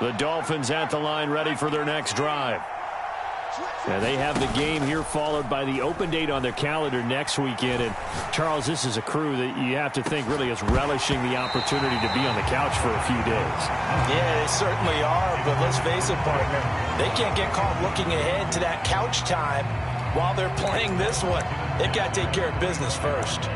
The Dolphins at the line, ready for their next drive. Now they have the game here followed by the open date on their calendar next weekend. And, Charles, this is a crew that you have to think really is relishing the opportunity to be on the couch for a few days. Yeah, they certainly are. But let's face it, partner, they can't get caught looking ahead to that couch time while they're playing this one. They've got to take care of business first.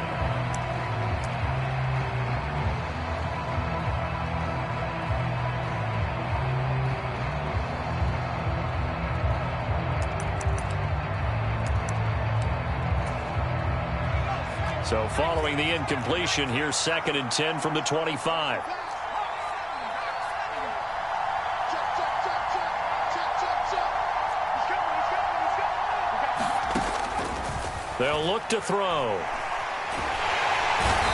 So following the incompletion, here's 2nd and 10 from the 25. They'll look to throw.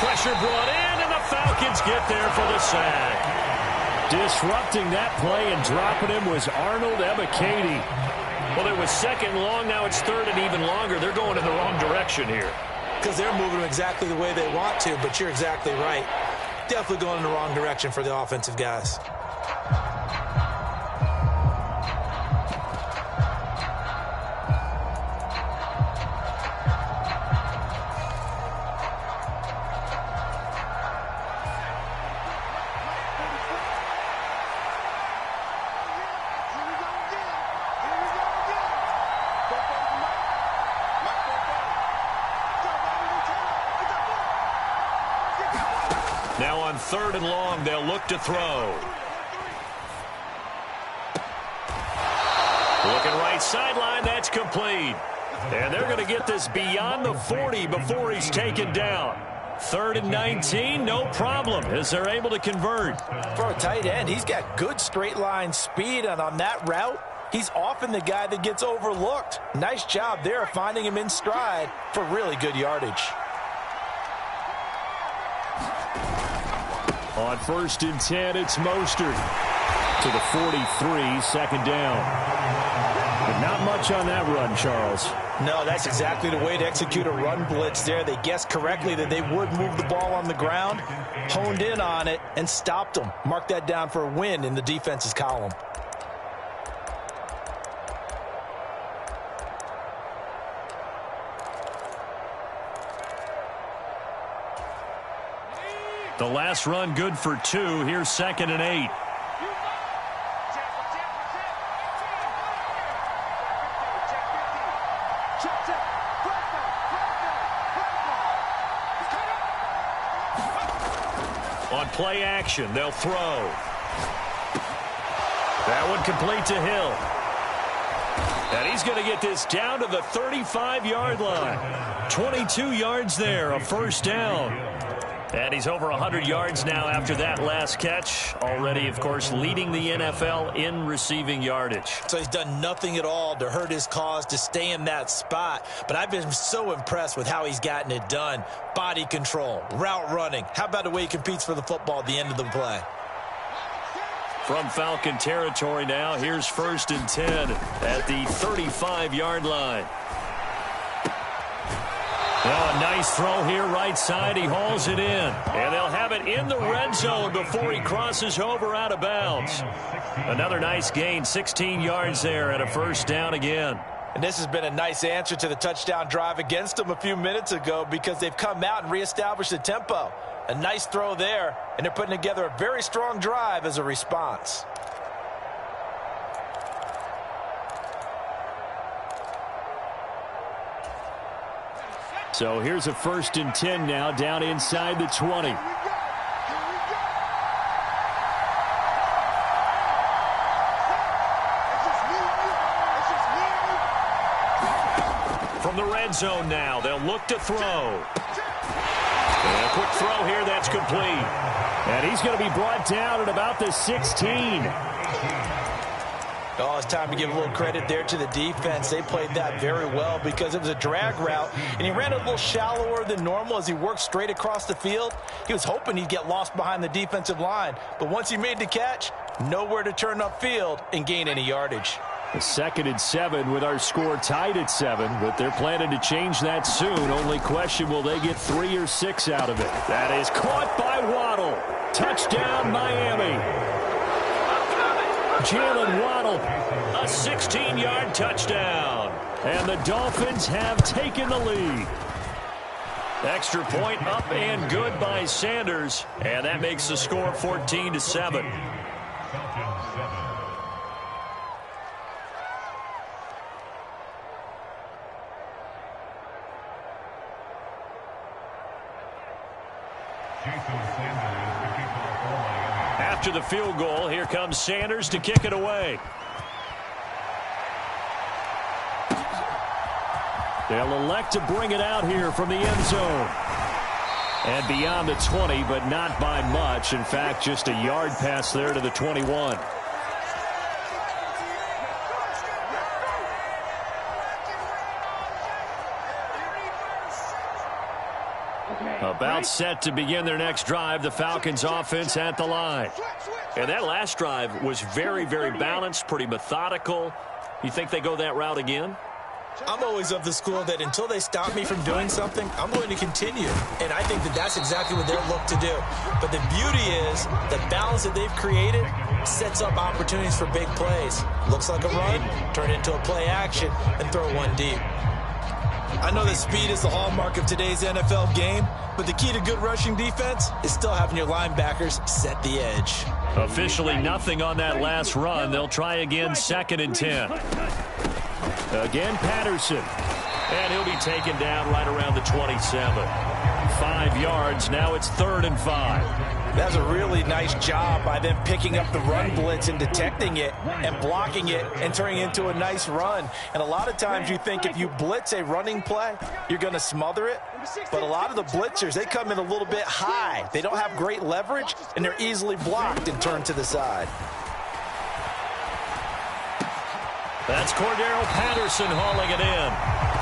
Pressure brought in, and the Falcons get there for the sack. Disrupting that play and dropping him was Arnold Ebiketie. Well, it was 2nd long, now it's 3rd and even longer. They're going in the wrong direction here. Because they're moving exactly the way they want to, but you're exactly right. Definitely going in the wrong direction for the offensive guys. Now on 3rd and long, they'll look to throw. Looking right sideline, that's complete. And they're going to get this beyond the 40 before he's taken down. 3rd and 19, no problem, as they're able to convert. For a tight end, he's got good straight line speed, and on that route, he's often the guy that gets overlooked. Nice job there finding him in stride for really good yardage. On 1st and 10, it's Mostert to the 43, 2nd down. But not much on that run, Charles. No, that's exactly the way to execute a run blitz there. They guessed correctly that they would move the ball on the ground, honed in on it, and stopped them. Mark that down for a win in the defense's column. The last run good for 2. Here's 2nd and 8. On play action, they'll throw. That one complete to Hill. And he's going to get this down to the 35-yard line. 22 yards there, a 1st down. And he's over 100 yards now after that last catch. Already, of course, leading the NFL in receiving yardage. So he's done nothing at all to hurt his cause to stay in that spot. But I've been so impressed with how he's gotten it done. Body control, route running. How about the way he competes for the football at the end of the play? From Falcon territory now, here's 1st and 10 at the 35-yard line. Well, a nice throw here right side. He hauls it in. And they'll have it in the red zone before he crosses over out of bounds. Another nice gain, 16 yards there and a 1st down again. And this has been a nice answer to the touchdown drive against them a few minutes ago because they've come out and reestablished the tempo. A nice throw there, and they're putting together a very strong drive as a response. So here's a 1st and 10 now down inside the 20. From the red zone now, they'll look to throw. And a quick throw here, that's complete. And he's going to be brought down at about the 16. Oh, it's time to give a little credit there to the defense. They played that very well because it was a drag route, and he ran a little shallower than normal as he worked straight across the field. He was hoping he'd get lost behind the defensive line, but once he made the catch, nowhere to turn upfield and gain any yardage. A 2nd and 7 with our score tied at 7, but they're planning to change that soon. Only question, will they get 3 or 6 out of it? That is caught by Waddle. Touchdown, Miami. Jalen Waddle, a 16-yard touchdown. And the Dolphins have taken the lead. Extra point up and good by Sanders. And that makes the score 14-7. After the field goal, here comes Sanders to kick it away. They'll elect to bring it out here from the end zone. And beyond the 20, but not by much. In fact, just a yard pass there to the 21. About set to begin their next drive, the Falcons offense at the line. And that last drive was very, very balanced, pretty methodical. You think they go that route again? I'm always of the school that until they stop me from doing something, I'm going to continue. And I think that that's exactly what they'll look to do. But the beauty is the balance that they've created sets up opportunities for big plays. Looks like a run, turn it into a play action, and throw one deep. I know that speed is the hallmark of today's NFL game, but the key to good rushing defense is still having your linebackers set the edge. Officially nothing on that last run. They'll try again, 2nd and 10. Again, Patterson. And he'll be taken down right around the 27. 5 yards. Now it's 3rd and 5. That's a really nice job by them picking up the run blitz and detecting it and blocking it and turning it into a nice run. And a lot of times you think if you blitz a running play, you're going to smother it. But a lot of the blitzers, they come in a little bit high. They don't have great leverage, and they're easily blocked and turned to the side. That's Cordero Patterson hauling it in.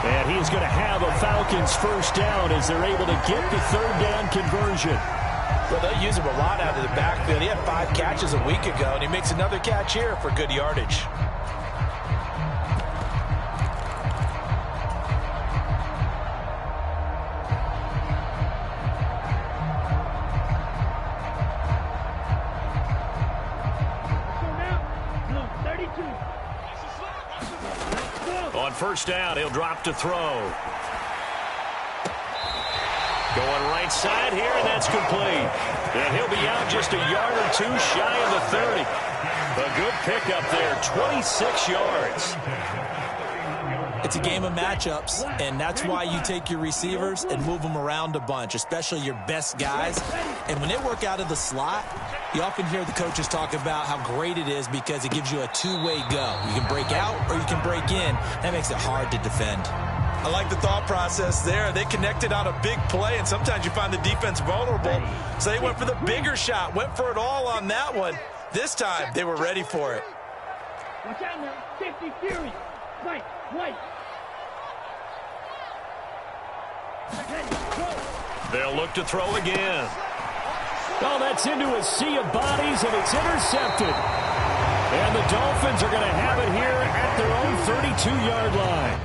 And he's going to have a Falcons first down as they're able to get the 3rd down conversion. Well, they'll use him a lot out of the backfield. He had 5 catches a week ago, and he makes another catch here for good yardage. On first down, he'll drop to throw. Going right side here, and that's complete. And he'll be out just a yard or two shy of the 30. A good pickup there, 26 yards. It's a game of matchups, and that's why you take your receivers and move them around a bunch, especially your best guys. And when they work out of the slot, you often hear the coaches talk about how great it is because it gives you a two-way go. You can break out or you can break in. That makes it hard to defend. I like the thought process there. They connected on a big play, and sometimes you find the defense vulnerable. So they went for the bigger shot, went for it all on that one. This time, they were ready for it. Watch out now. 50 Fury. Right. They'll look to throw again. Oh, that's into a sea of bodies, and it's intercepted. And the Dolphins are going to have it here at their own 32-yard line.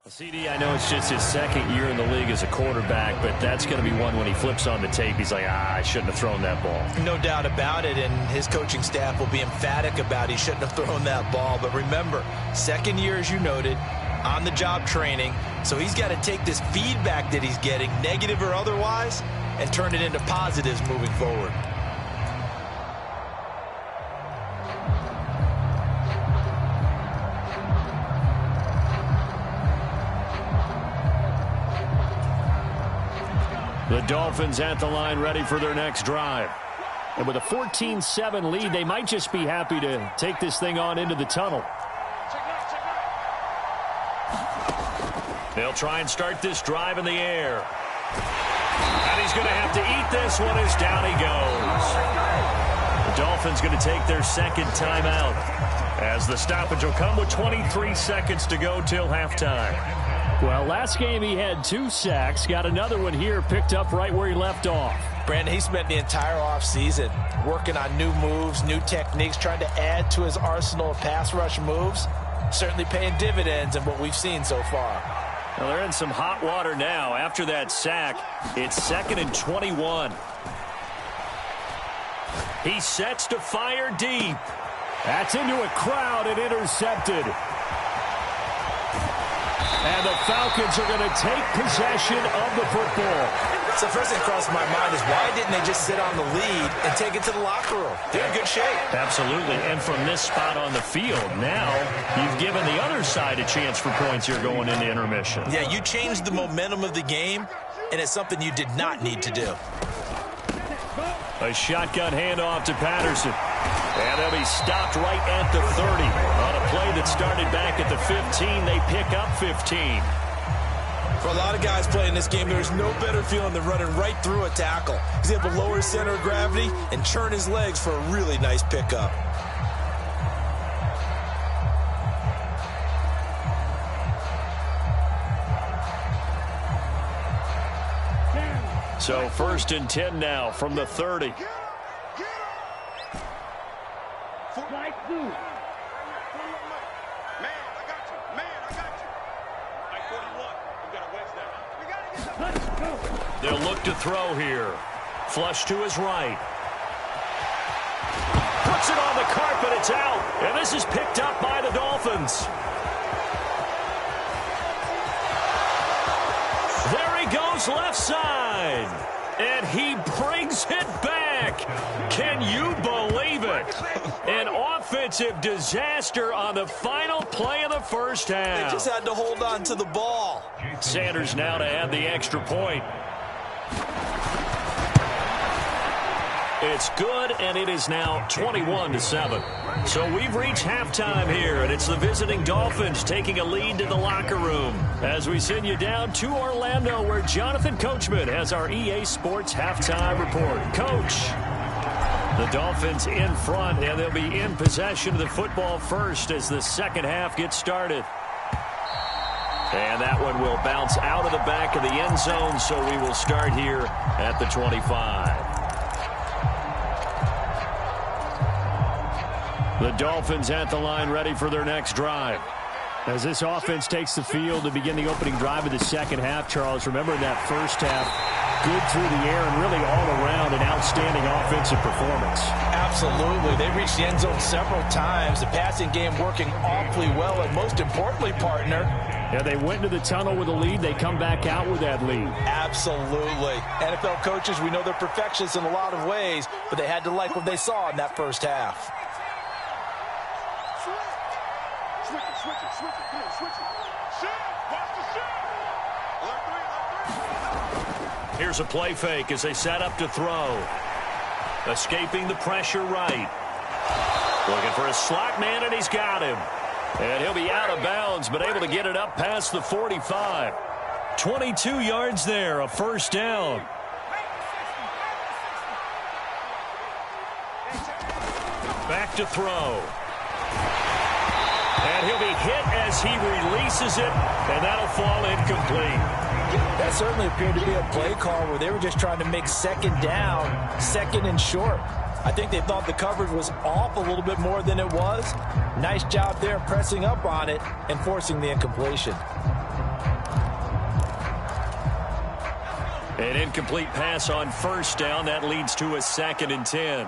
CD, I know it's just his second year in the league as a quarterback, but that's going to be one when he flips on the tape. He's like, I shouldn't have thrown that ball. No doubt about it, and his coaching staff will be emphatic about he shouldn't have thrown that ball. But remember, second year, as you noted, on-the-job training, so he's got to take this feedback that he's getting, negative or otherwise, and turn it into positives moving forward. The Dolphins at the line ready for their next drive. And with a 14-7 lead, they might just be happy to take this thing on into the tunnel. They'll try and start this drive in the air. And he's going to have to eat this one as down he goes. The Dolphins going to take their second timeout as the stoppage will come with 23 seconds to go till halftime. Well, last game he had 2 sacks. Got another one here, picked up right where he left off. Brandon, he spent the entire offseason working on new moves, new techniques, trying to add to his arsenal of pass rush moves. Certainly paying dividends in what we've seen so far. Well, they're in some hot water now. After that sack, it's 2nd and 21. He sets to fire deep. That's into a crowd and intercepted. And the Falcons are going to take possession of the football. So first thing across my mind is why didn't they just sit on the lead and take it to the locker room? They're in good shape. Absolutely. And from this spot on the field, now you've given the other side a chance for points here going into intermission. Yeah, you changed the momentum of the game, and it's something you did not need to do. A shotgun handoff to Patterson. And they'll be stopped right at the 30. On a play that started back at the 15, they pick up 15. For a lot of guys playing this game, there's no better feeling than running right through a tackle. He's able to lower his center of gravity and churn his legs for a really nice pickup. So 1st and 10 now from the 30. They'll look to throw here. Flush to his right. Puts it on the carpet. It's out. And this is picked up by the Dolphins. There he goes left side. And he brings it back. Can you believe it? An offensive disaster on the final play of the first half. They just had to hold on to the ball. Sanders now to add the extra point. It's good, and it is now 21-7. So we've reached halftime here, and it's the visiting Dolphins taking a lead to the locker room as we send you down to Orlando, where Jonathan Coachman has our EA Sports halftime report. Coach, the Dolphins in front, and they'll be in possession of the football first as the second half gets started. And that one will bounce out of the back of the end zone, so we will start here at the 25. The Dolphins at the line ready for their next drive. As this offense takes the field to begin the opening drive of the second half, Charles, remember in that first half, good through the air and really all around an outstanding offensive performance. Absolutely. They reached the end zone several times. The passing game working awfully well, and most importantly, partner, yeah, they went into the tunnel with a lead. They come back out with that lead. Absolutely. NFL coaches, we know they're perfectionists in a lot of ways, but they had to like what they saw in that first half. Here's a play fake as they set up to throw. Escaping the pressure right. Looking for a slot man, and he's got him. And he'll be out of bounds, but able to get it up past the 45. 22 yards there, a first down. Back to throw. And he'll be hit as he releases it, and that'll fall incomplete. That certainly appeared to be a play call where they were just trying to make second down, second and short. I think they thought the coverage was off a little bit more than it was. Nice job there pressing up on it and forcing the incompletion. An incomplete pass on first down. That leads to a 2nd and 10.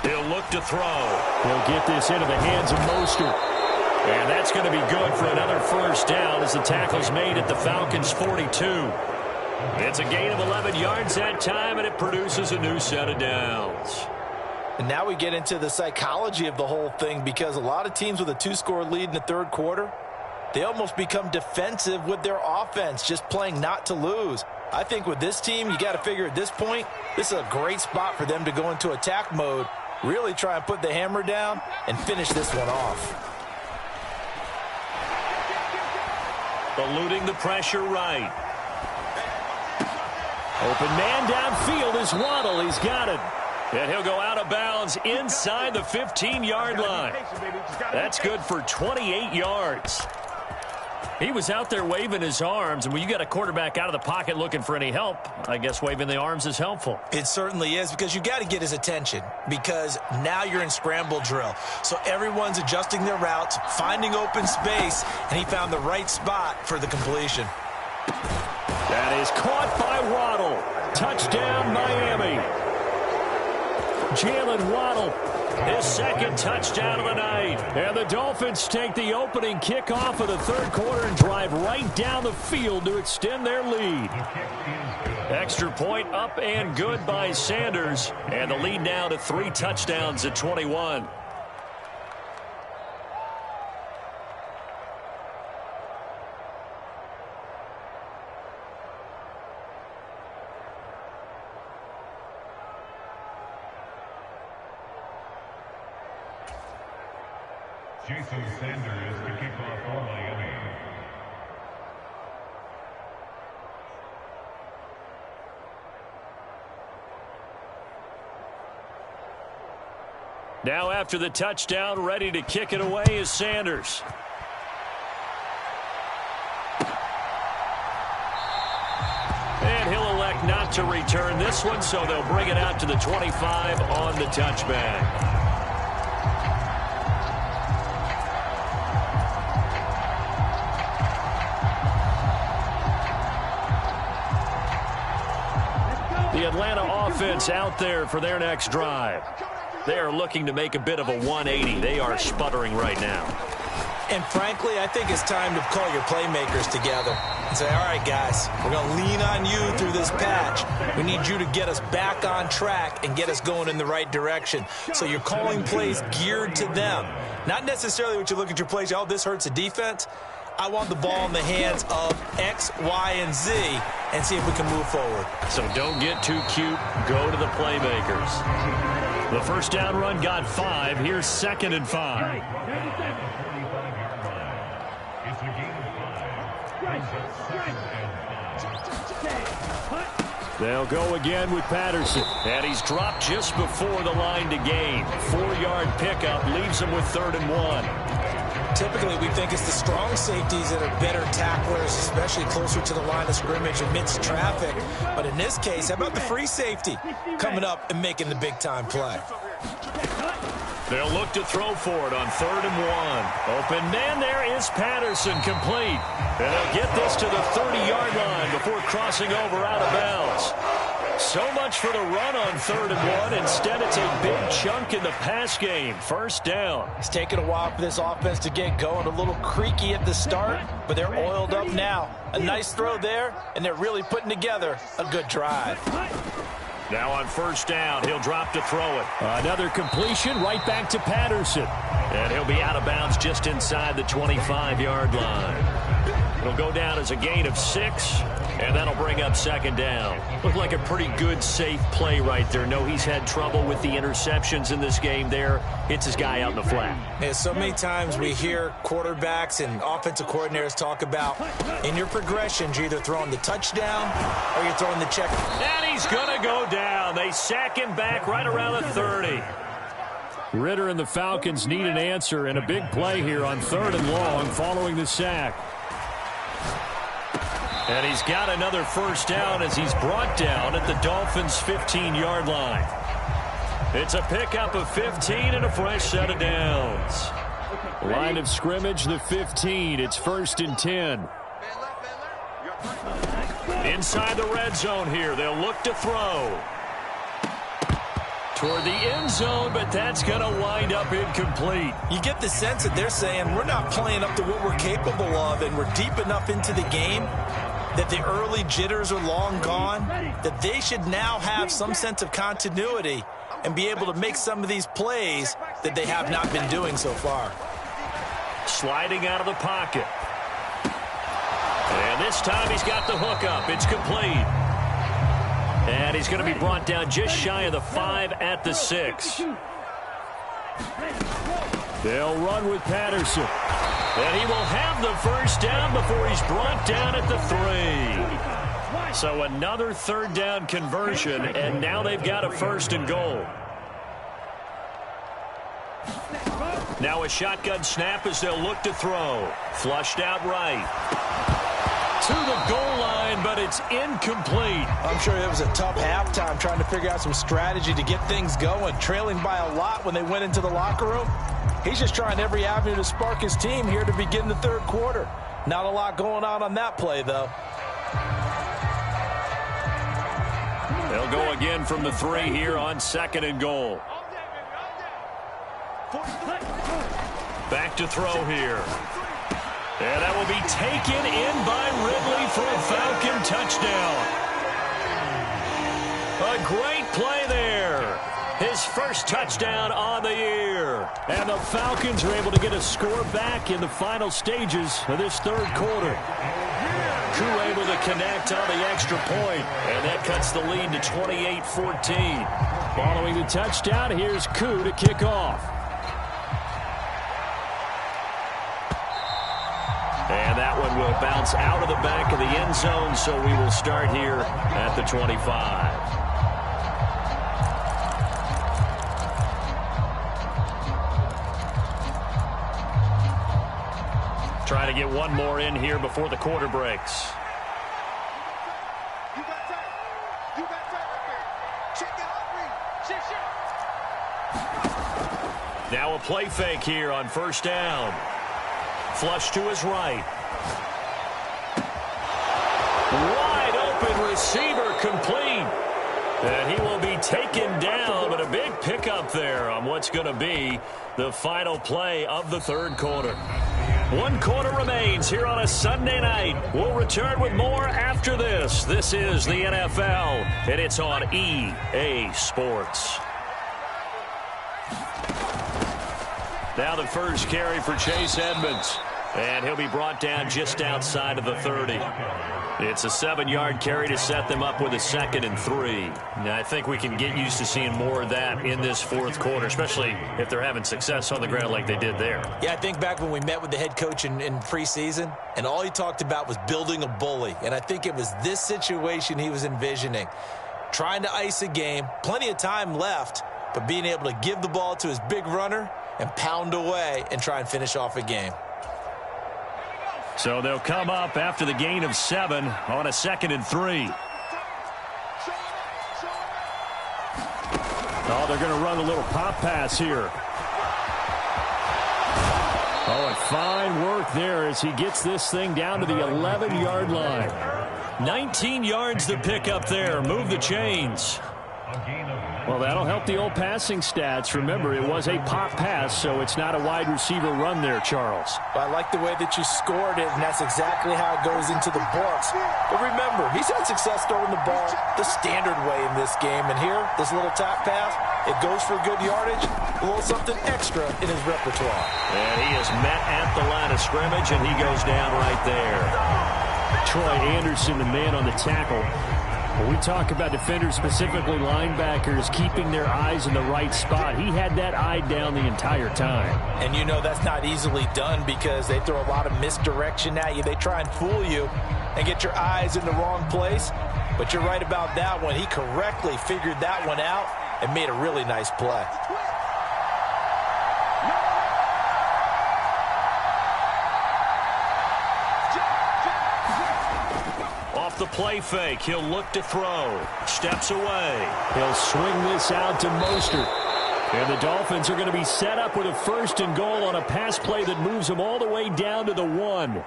He'll look to throw. He'll get this into the hands of Mostert. And that's going to be good for another first down as the tackle's made at the Falcons' 42. It's a gain of 11 yards that time, and it produces a new set of downs. And now we get into the psychology of the whole thing, because a lot of teams with a 2-score lead in the third quarter, they almost become defensive with their offense, just playing not to lose. I think with this team, you got to figure at this point, this is a great spot for them to go into attack mode, really try and put the hammer down and finish this one off. Eluding the pressure right. Open man downfield is Waddle. He's got it. And he'll go out of bounds inside the 15-yard line. That's good for 28 yards. He was out there waving his arms, and when you got a quarterback out of the pocket looking for any help, I guess waving the arms is helpful. It certainly is, because you got to get his attention, because now you're in scramble drill. So everyone's adjusting their routes, finding open space, and he found the right spot for the completion. That is caught by Waddle. Touchdown, Miami. Jalen Waddle, his second touchdown of the night. And the Dolphins take the opening kickoff of the third quarter and drive right down the field to extend their lead. Extra point up and good by Sanders. And the lead now to 3 touchdowns at 21. Jason Sanders to kick off for Miami. Now after the touchdown, ready to kick it away is Sanders. And he'll elect not to return this one, so they'll bring it out to the 25 on the touchback. The Atlanta offense out there for their next drive. They are looking to make a bit of a 180. They are sputtering right now. And frankly, I think it's time to call your playmakers together and say, all right, guys, we're going to lean on you through this patch. We need you to get us back on track and get us going in the right direction. So you're calling plays geared to them. Not necessarily what you look at your plays, oh, this hurts the defense. I want the ball in the hands of X, Y, and Z and see if we can move forward. So don't get too cute. Go to the playmakers. The first down run got 5. Here's 2nd and 5. They'll go again with Patterson. And he's dropped just before the line to gain. 4-yard pickup leaves him with 3rd and 1. Typically, we think it's the strong safeties that are better tacklers, especially closer to the line of scrimmage amidst traffic. But in this case, how about the free safety coming up and making the big-time play? They'll look to throw for it on 3rd and 1. Open man there is Patterson, complete. And they'll get this to the 30-yard line before crossing over out of bounds. So much for the run on 3rd and 1. Instead, it's a big chunk in the pass game. First down. It's taken a while for this offense to get going. A little creaky at the start, but they're oiled up now. A nice throw there, and they're really putting together a good drive. Now on first down, he'll drop to throw it. Another completion right back to Patterson. And he'll be out of bounds just inside the 25-yard line. It'll go down as a gain of 6. And that'll bring up 2nd down. Looked like a pretty good, safe play right there. No, he's had trouble with the interceptions in this game there. Hits his guy out in the flat. Yeah, so many times we hear quarterbacks and offensive coordinators talk about in your progressions, you're either throwing the touchdown or you're throwing the check. And he's going to go down. They sack him back right around the 30. Ritter and the Falcons need an answer, and a big play here on 3rd and long following the sack. And he's got another first down as he's brought down at the Dolphins' 15-yard line. It's a pickup of 15 and a fresh set of downs. Line of scrimmage, the 15. It's 1st and 10. Inside the red zone here. They'll look to throw. Toward the end zone, but that's going to wind up incomplete. You get the sense that they're saying we're not playing up to what we're capable of, and we're deep enough into the game that the early jitters are long gone, that they should now have some sense of continuity and be able to make some of these plays that they have not been doing so far. Sliding out of the pocket. And this time he's got the hook up. It's complete. And he's going to be brought down just shy of the 5 at the 6. They'll run with Patterson. And he will have the first down before he's brought down at the 3. So another third down conversion, and now they've got a 1st and goal. Now a shotgun snap as they'll look to throw. Flushed out right. To the goal line, but it's incomplete. I'm sure it was a tough halftime trying to figure out some strategy to get things going. Trailing by a lot when they went into the locker room. He's just trying every avenue to spark his team here to begin the third quarter. Not a lot going on that play, though. They'll go again from the 3 here on 2nd and goal. Back to throw here. And that will be taken in by Ridley for a Falcon touchdown. A great play there. His first touchdown on the year. And the Falcons are able to get a score back in the final stages of this third quarter. Koo able to connect on the extra point, and that cuts the lead to 28-14. Following the touchdown, here's Koo to kick off. And that one will bounce out of the back of the end zone, so we will start here at the 25. Try to get one more in here before the quarter breaks. Now a play fake here on 1st down. Flush to his right. Wide open receiver complete. And he will be taken down, but a big pickup there on what's going to be the final play of the third quarter. 1 quarter remains here on a Sunday night. We'll return with more after this. This is the NFL, and it's on EA Sports. Now the first carry for Chase Edmonds. And he'll be brought down just outside of the 30. It's a 7-yard carry to set them up with a 2nd and 3. Now, I think we can get used to seeing more of that in this fourth quarter, especially if they're having success on the ground like they did there. Yeah, I think back when we met with the head coach in preseason, and all he talked about was building a bully. And I think it was this situation he was envisioning. Trying to ice a game, plenty of time left, but being able to give the ball to his big runner and pound away and try and finish off a game. So they'll come up after the gain of 7 on a 2nd and 3. Oh, they're going to run a little pop pass here. Oh, and fine work there as he gets this thing down to the 11-yard line. 19 yards to pick up there. Move the chains. Well, that'll help the old passing stats. Remember, it was a pop pass, so it's not a wide receiver run there, Charles. Well, I like the way that you scored it, and that's exactly how it goes into the books. But remember, he's had success throwing the ball the standard way in this game. And here, this little top pass, it goes for good yardage, a little something extra in his repertoire. And he is met at the line of scrimmage, and he goes down right there. Troy Anderson, the man on the tackle. When we talk about defenders, specifically linebackers, keeping their eyes in the right spot, he had that eye down the entire time. And you know that's not easily done because they throw a lot of misdirection at you. They try and fool you and get your eyes in the wrong place. But you're right about that one. He correctly figured that one out and made a really nice play. The play fake. He'll look to throw. Steps away. He'll swing this out to Mostert. And the Dolphins are going to be set up with a 1st and goal on a pass play that moves them all the way down to the 1.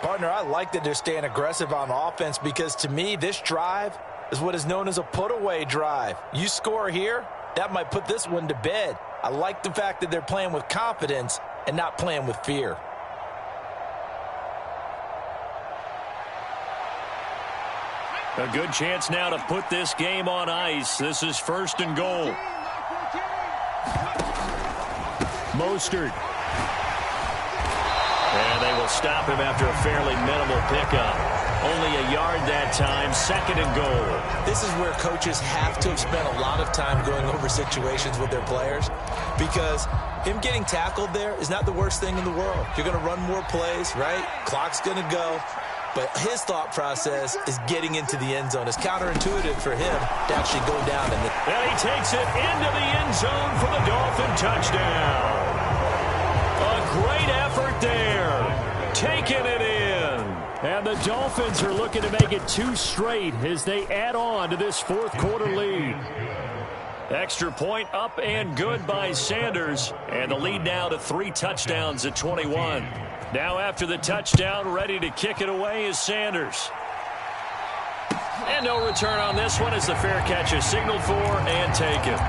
Partner, I like that they're staying aggressive on offense because to me, this drive is what is known as a put-away drive. You score here, that might put this one to bed. I like the fact that they're playing with confidence and not playing with fear. A good chance now to put this game on ice. This is 1st and goal. Mostert. And they will stop him after a fairly minimal pickup. Only a yard that time, 2nd and goal. This is where coaches have to have spent a lot of time going over situations with their players, because him getting tackled there is not the worst thing in the world. You're going to run more plays, right? Clock's going to go. But his thought process is getting into the end zone. It's counterintuitive for him to actually go down. And he takes it into the end zone for the Dolphin touchdown. A great effort there. Taking it in. And the Dolphins are looking to make it 2 straight as they add on to this 4th quarter lead. Extra point up and good by Sanders. And the lead now to 3 touchdowns at 21. Now after the touchdown, ready to kick it away is Sanders. And no return on this one as the fair catch is signaled for and taken.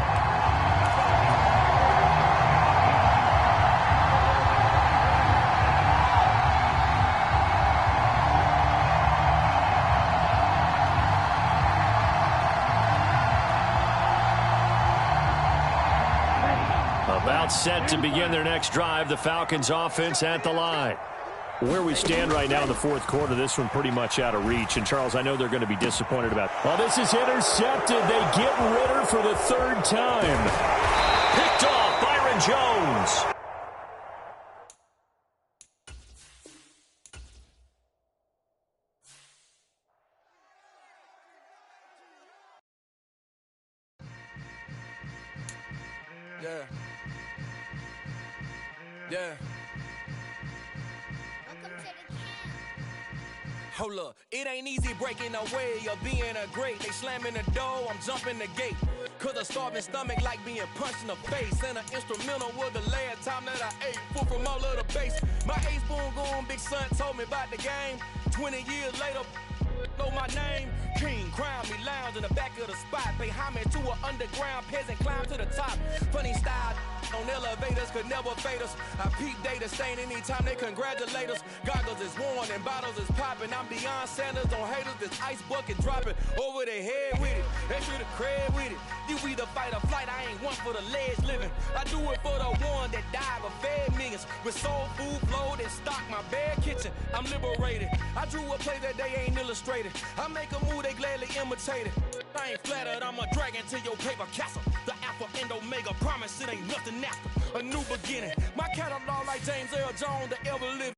About set to begin their next drive, the Falcons offense at the line. Where we stand right now in the 4th quarter, this one pretty much out of reach. And, Charles, I know they're going to be disappointed about it. Oh, this is intercepted. They get Ritter for the 3rd time. Picked off Byron Jones. Yeah. Yeah. Hold up, it ain't easy breaking away or being a great. They slamming the door, I'm jumping the gate. Cause a starving stomach like being punched in the face. And an instrumental was the last time that I ate. Food from all of the base. My A-spoon going big son told me about the game. 20 years later, know my name. King, crown me, lounge in the back of the spot. Pay homage to an underground peasant, climb to the top. Funny style on elevators could never fade us. I peep data stain anytime they congratulate us. Goggles is worn and bottles is popping. I'm Deion Sanders on haters, this ice bucket dropping over their head with it. Extra the cred with it. You either fight or flight, I ain't one for the ledge living. I do it for the one that died but fed millions. With soul food flowed and stocked my bad kitchen. I'm liberated. I drew a play that they ain't illustrated. I make a move, they gladly imitate it. I ain't flattered, I'm a dragon to your paper castle. The Alpha and Omega, promise it ain't nothing after. A new beginning. My catalog like James Earl Jones, the ever living.